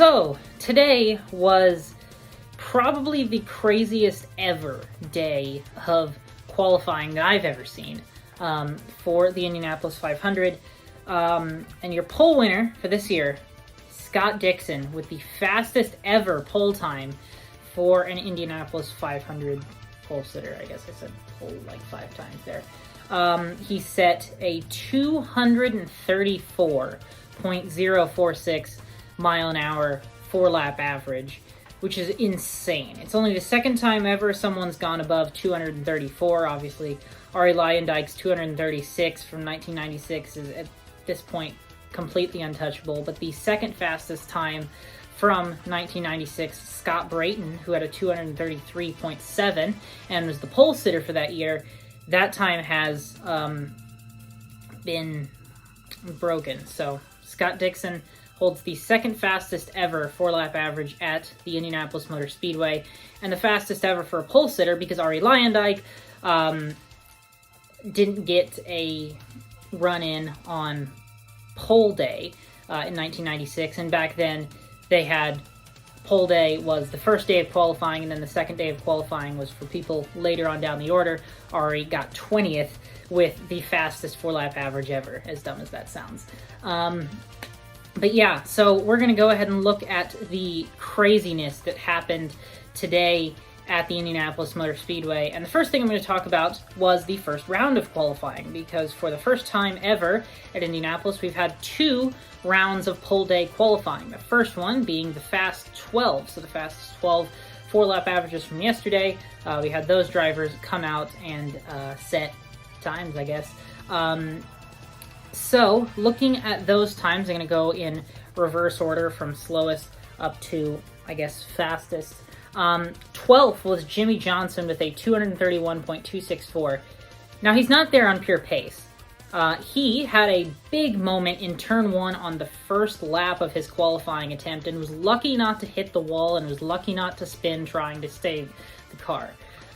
So, today was probably the craziest ever day of qualifying that I've ever seen for the Indianapolis 500. And your pole winner for this year, Scott Dixon, with the fastest ever pole time for an Indianapolis 500 pole sitter. I guess I said pole like 5 times there. He set a 234.046 mile an hour 4-lap average, which is insane. It's only the second time ever someone's gone above 234. Obviously, Arie Luyendyk's 236 from 1996 is at this point completely untouchable, but the second fastest time from 1996, Scott Brayton, who had a 233.7 and was the pole sitter for that year, that time has been broken. So Scott Dixon holds the second fastest ever 4-lap average at the Indianapolis Motor Speedway, and the fastest ever for a pole sitter because Arie Luyendyk didn't get a run-in on pole day in 1996, and back then they had pole day was the first day of qualifying, and then the second day of qualifying was for people later on down the order. Arie got 20th with the fastest 4-lap average ever, as dumb as that sounds. But yeah, so we're going to go ahead and look at the craziness that happened today at the Indianapolis Motor Speedway. And the first thing I'm going to talk about was the first round of qualifying, because for the first time ever at Indianapolis, we've had 2 rounds of pole day qualifying. The first one being the Fast 12, so the fastest 12 4-lap averages from yesterday. We had those drivers come out and set times, I guess. So, looking at those times, I'm going to go in reverse order from slowest up to, I guess, fastest. 12th was Jimmie Johnson with a 231.264. Now, he's not there on pure pace. He had a big moment in turn 1 on the first lap of his qualifying attempt and was lucky not to hit the wall and was lucky not to spin trying to save the car.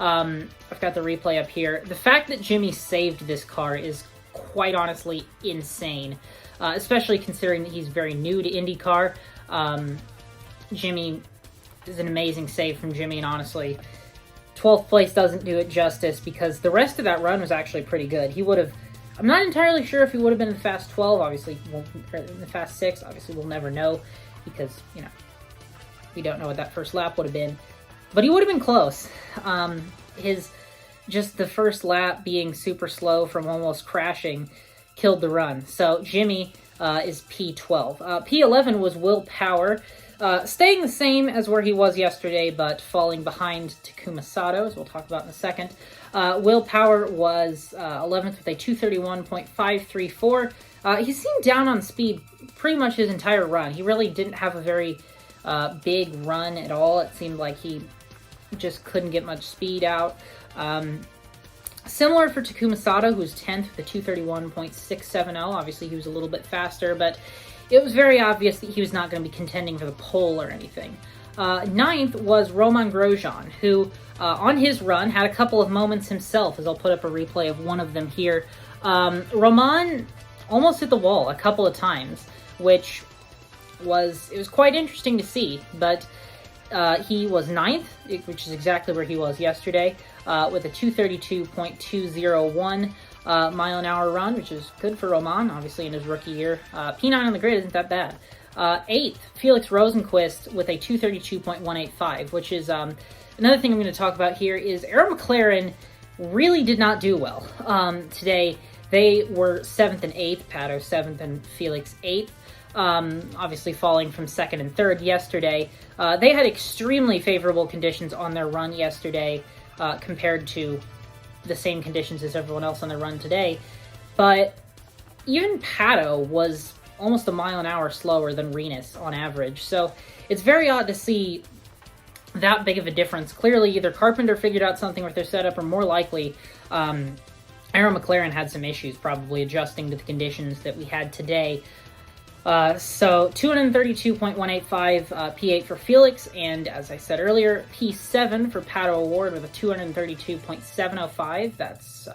I've got the replay up here. The fact that Jimmie saved this car is quite honestly insane, especially considering that he's very new to IndyCar. Jimmie is an amazing save from Jimmie, and honestly, 12th place doesn't do it justice because the rest of that run was actually pretty good. He would have, I'm not entirely sure if he would have been in the Fast 12, obviously, in the Fast 6, obviously we'll never know because, you know, we don't know what that first lap would have been, but he would have been close. Just the first lap being super slow from almost crashing killed the run. So Jimmie is P12. P11 was Will Power, staying the same as where he was yesterday, but falling behind Takuma Sato, as we'll talk about in a second. Will Power was 11th with a 231.534. He seemed down on speed pretty much his entire run. He really didn't have a very big run at all. It seemed like he just couldn't get much speed out. Similar for Takuma Sato, who was 10th with a 231.670. Obviously, he was a little bit faster, but it was very obvious that he was not going to be contending for the pole or anything. 9th was Romain Grosjean, who on his run had a couple of moments himself, as I'll put up a replay of one of them here. Romain almost hit the wall a couple of times, which was quite interesting to see, but he was 9th, which is exactly where he was yesterday, with a 232.201 mile an hour run, which is good for Romain, obviously in his rookie year. P9 on the grid isn't that bad. 8th, Felix Rosenqvist with a 232.185, which is another thing I'm going to talk about here is Mclaren really did not do well today. They were 7th and 8th, Pato 7th and Felix 8th. Obviously falling from 2nd and 3rd yesterday. They had extremely favorable conditions on their run yesterday compared to the same conditions as everyone else on their run today. But even Pato was almost a mile an hour slower than Rinus on average. So it's very odd to see that big of a difference. Clearly, either Carpenter figured out something with their setup, or more likely, Mclaren had some issues probably adjusting to the conditions that we had today. So 232.185 P8 for Felix, and as I said earlier, P7 for Pato Award with a 232.705. That's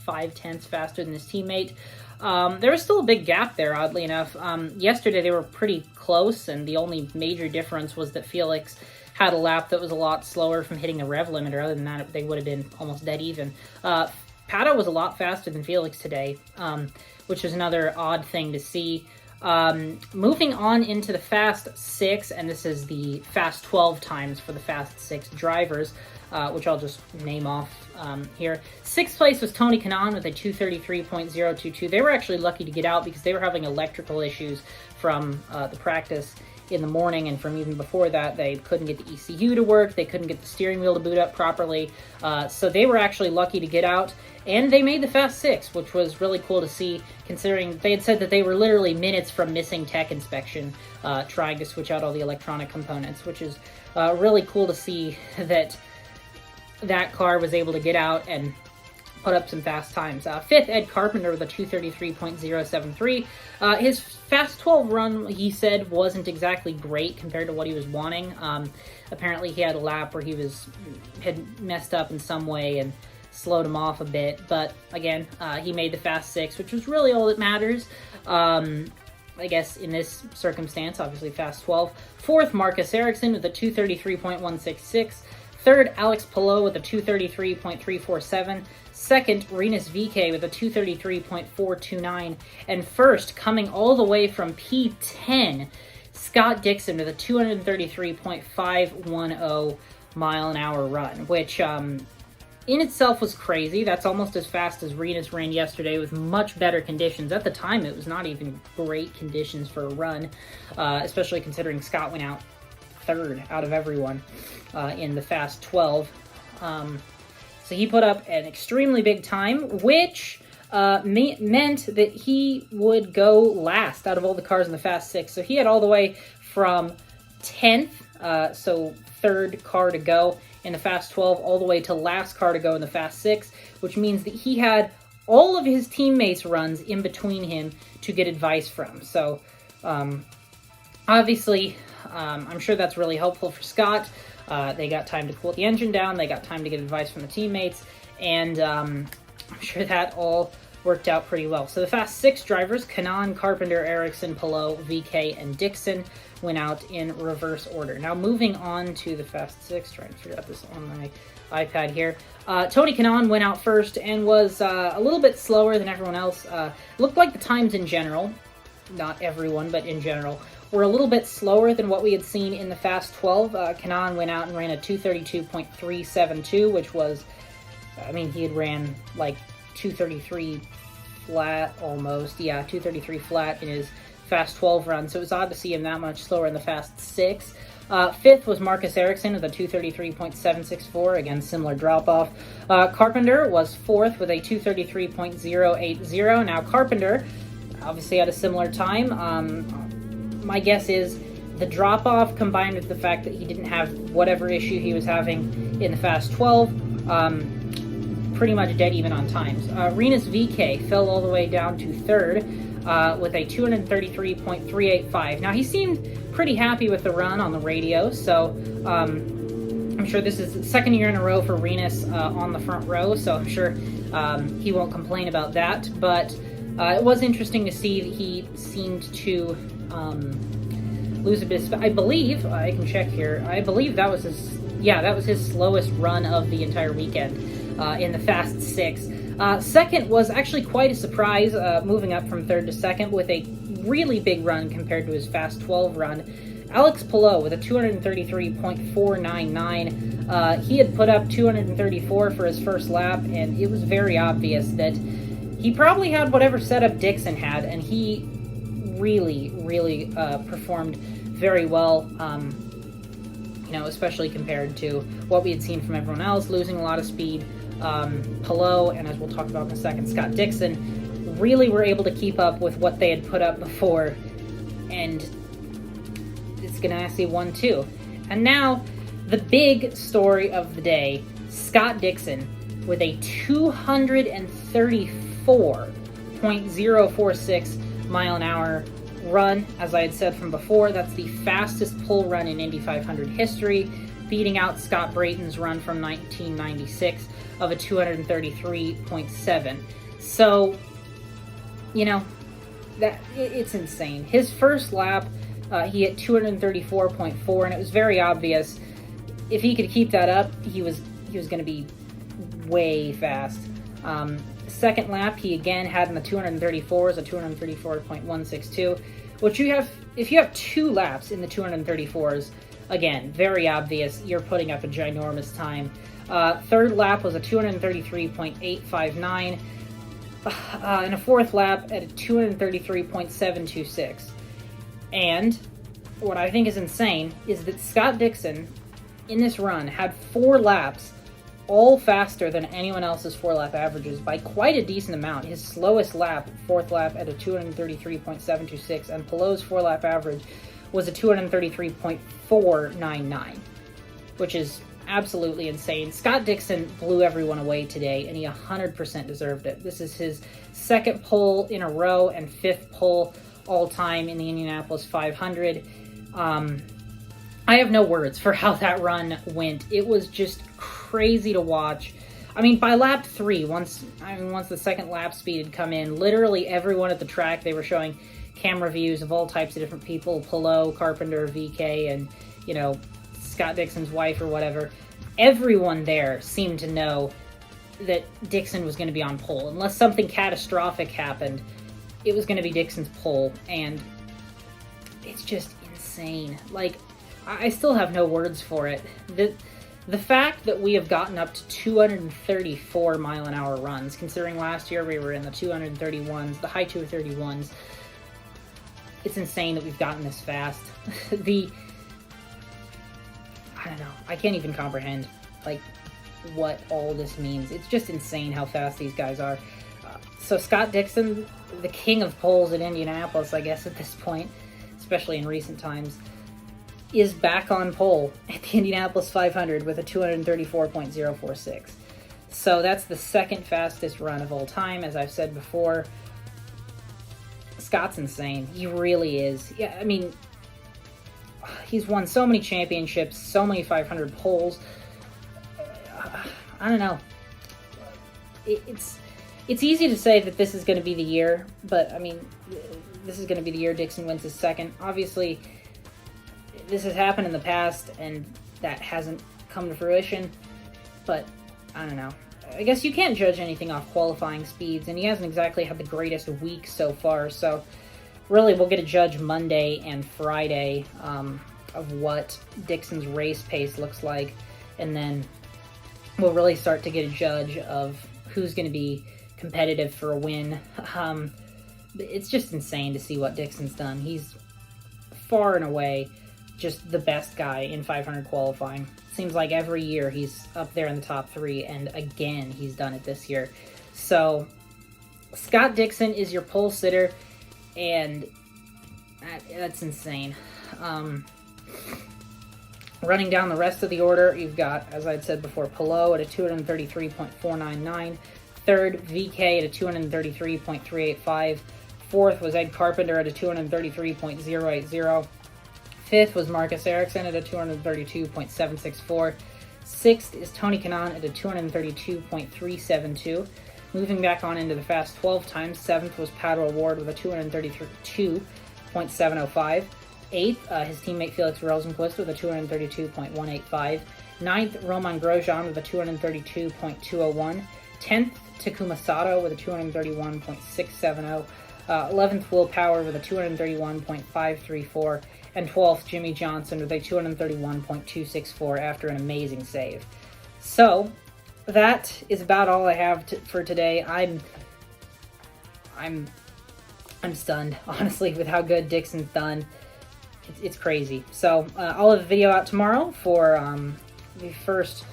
5/10 faster than his teammate. There was still a big gap there, oddly enough. Yesterday they were pretty close, and the only major difference was that Felix had a lap that was a lot slower from hitting the rev limiter. Other than that, they would have been almost dead even. Pato was a lot faster than Felix today, which is another odd thing to see. Moving on into the Fast 6, and this is the Fast 12 times for the Fast 6 drivers, which I'll just name off here. Sixth place was Tony Canon with a 2:33.022. They were actually lucky to get out because they were having electrical issues from the practice in the morning, and from even before that, they couldn't get the ECU to work, they couldn't get the steering wheel to boot up properly, so they were actually lucky to get out, and they made the Fast 6, which was really cool to see, considering they had said that they were literally minutes from missing tech inspection, trying to switch out all the electronic components, which is really cool to see that that car was able to get out and put up some fast times. Fifth, Ed Carpenter with a 2:33.073. His Fast 12 run, he said, wasn't exactly great compared to what he was wanting. Apparently he had a lap where he had messed up in some way and slowed him off a bit, but again, he made the Fast 6, which was really all that matters. I guess in this circumstance, obviously Fast 12. Fourth, Marcus Erickson with a 2:33.166. Third, Alex Paulo with a 2:33.347. Second, Rinus VeeKay with a 2:33.429. And first, coming all the way from P10, Scott Dixon with a 233.510 mile an hour run, which in itself was crazy. That's almost as fast as Rinus ran yesterday with much better conditions. At the time, it was not even great conditions for a run, especially considering Scott went out third out of everyone in the Fast 12. So he put up an extremely big time, which meant that he would go last out of all the cars in the Fast 6. So he had all the way from 10th, so third car to go in the Fast 12, all the way to last car to go in the Fast 6, which means that he had all of his teammates' runs in between him to get advice from. So obviously, I'm sure that's really helpful for Scott. They got time to cool the engine down, they got time to get advice from the teammates, and I'm sure that all worked out pretty well. So the Fast 6 drivers, Canon, Carpenter, Erickson, Paulo, VeeKay, and Dixon, went out in reverse order. Now moving on to the Fast 6, trying to figure out this on my iPad here. Tony Canon went out first and was a little bit slower than everyone else. Looked like the times in general, not everyone, but in general, were a little bit slower than what we had seen in the Fast 12. Canon went out and ran a 2:32.372, which was, I mean, he had ran like 2:33 flat almost. Yeah, 2:33 flat in his Fast 12 run, so it was odd to see him that much slower in the Fast 6. Fifth was Marcus Erickson with a 2:33.764, again, similar drop-off. Carpenter was fourth with a 2:33.080. Now, Carpenter obviously had a similar time. My guess is the drop-off combined with the fact that he didn't have whatever issue he was having in the Fast 12, pretty much dead even on times. Rinus VeeKay fell all the way down to third with a 233.385. Now, he seemed pretty happy with the run on the radio, so I'm sure this is the second year in a row for Rinus on the front row, so I'm sure he won't complain about that, but it was interesting to see that he seemed to lose a bit. I believe, I can check here, I believe that was his slowest run of the entire weekend in the Fast 6. Second was actually quite a surprise, moving up from third to second with a really big run compared to his Fast 12 run. Alex Paulo with a 233.499. He had put up 234 for his first lap, and it was very obvious that he probably had whatever setup Dixon had, and he really performed very well, especially compared to what we had seen from everyone else, losing a lot of speed. Paulo, and as we'll talk about in a second, Scott Dixon, really were able to keep up with what they had put up before, and it's Ganassi won too. And now, the big story of the day, Scott Dixon with a 234.046 mile an hour run. As I had said from before, that's the fastest pull run in Indy 500 history. beating out Scott Brayton's run from 1996 of a 233.7. So, you know, it's insane. His first lap, he hit 234.4, and it was very obvious if he could keep that up, he was going to be way fast. Second lap, he again had in the 234s, a 234.162, which if you have 2 laps in the 234s, again, very obvious, you're putting up a ginormous time. Third lap was a 233.859, and a fourth lap at a 233.726. And what I think is insane is that Scott Dixon, in this run, had 4 laps all faster than anyone else's 4-lap averages by quite a decent amount. His slowest lap, 4th lap, at a 233.726, and Paulo's 4-lap average was a 233.499, which is absolutely insane. Scott Dixon blew everyone away today, and he 100% deserved it. This is his 2nd pole in a row and 5th pole all-time in the Indianapolis 500. I have no words for how that run went. It was just crazy to watch. I mean, by lap 3, once the second lap speed had come in, literally everyone at the track, they were showing camera views of all types of different people, Paulo, Carpenter, VK, and, you know, Scott Dixon's wife or whatever. Everyone there seemed to know that Dixon was going to be on pole. Unless something catastrophic happened, it was going to be Dixon's pole, and it's just insane. Like, I still have no words for it. The fact that we have gotten up to 234 mile-an-hour runs, considering last year we were in the 231s, the high 231s, it's insane that we've gotten this fast. I don't know. I can't even comprehend, like, what all this means. It's just insane how fast these guys are. So Scott Dixon, the king of poles at Indianapolis, I guess, at this point, especially in recent times, is back on pole at the Indianapolis 500 with a 234.046. So that's the 2nd fastest run of all time, as I've said before. Scott's insane. He really is. Yeah, I mean, he's won so many championships, so many 500 poles. I don't know. It's easy to say that this is going to be the year, but I mean, this is going to be the year Dixon wins his 2nd. Obviously, this has happened in the past, and that hasn't come to fruition, but I don't know. I guess you can't judge anything off qualifying speeds, and he hasn't exactly had the greatest week so far, so really we'll get a judge Monday and Friday of what Dixon's race pace looks like, and then we'll really start to get a judge of who's going to be competitive for a win. It's just insane to see what Dixon's done. He's far and away just the best guy in 500 qualifying. Seems like every year he's up there in the top 3, and again, he's done it this year. So, Scott Dixon is your pole sitter, and that's insane. Running down the rest of the order, you've got, as I'd said before, Paulo at a 233.499, 3rd, VK at a 233.385, 4th was Ed Carpenter at a 233.080, 5th was Marcus Erickson at a 232.764. 6th is Tony Canon at a 232.372. Moving back on into the fast 12 times, 7th was Paulo Ward with a 232.705. 8th, his teammate Felix Rosenqvist with a 232.185. 9th, Roman Grosjean with a 232.201. 10th, Takuma Sato with a 231.670. 11th, Will Power with a 231.534. And 12th, Jimmy Johnson with a 231.264 after an amazing save. So, that is about all I have for today. I'm stunned, honestly, with how good Dixon's done. It's crazy. So, I'll have a video out tomorrow for the first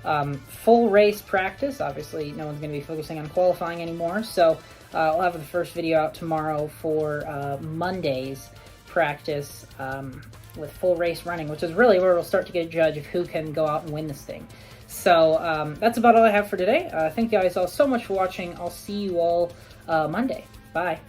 full race practice. Obviously, no one's going to be focusing on qualifying anymore. So, I'll have the first video out tomorrow for Monday's practice with full race running, which is really where we'll start to get a judge of who can go out and win this thing. So that's about all I have for today. Thank you guys all so much for watching. I'll see you all Monday. Bye.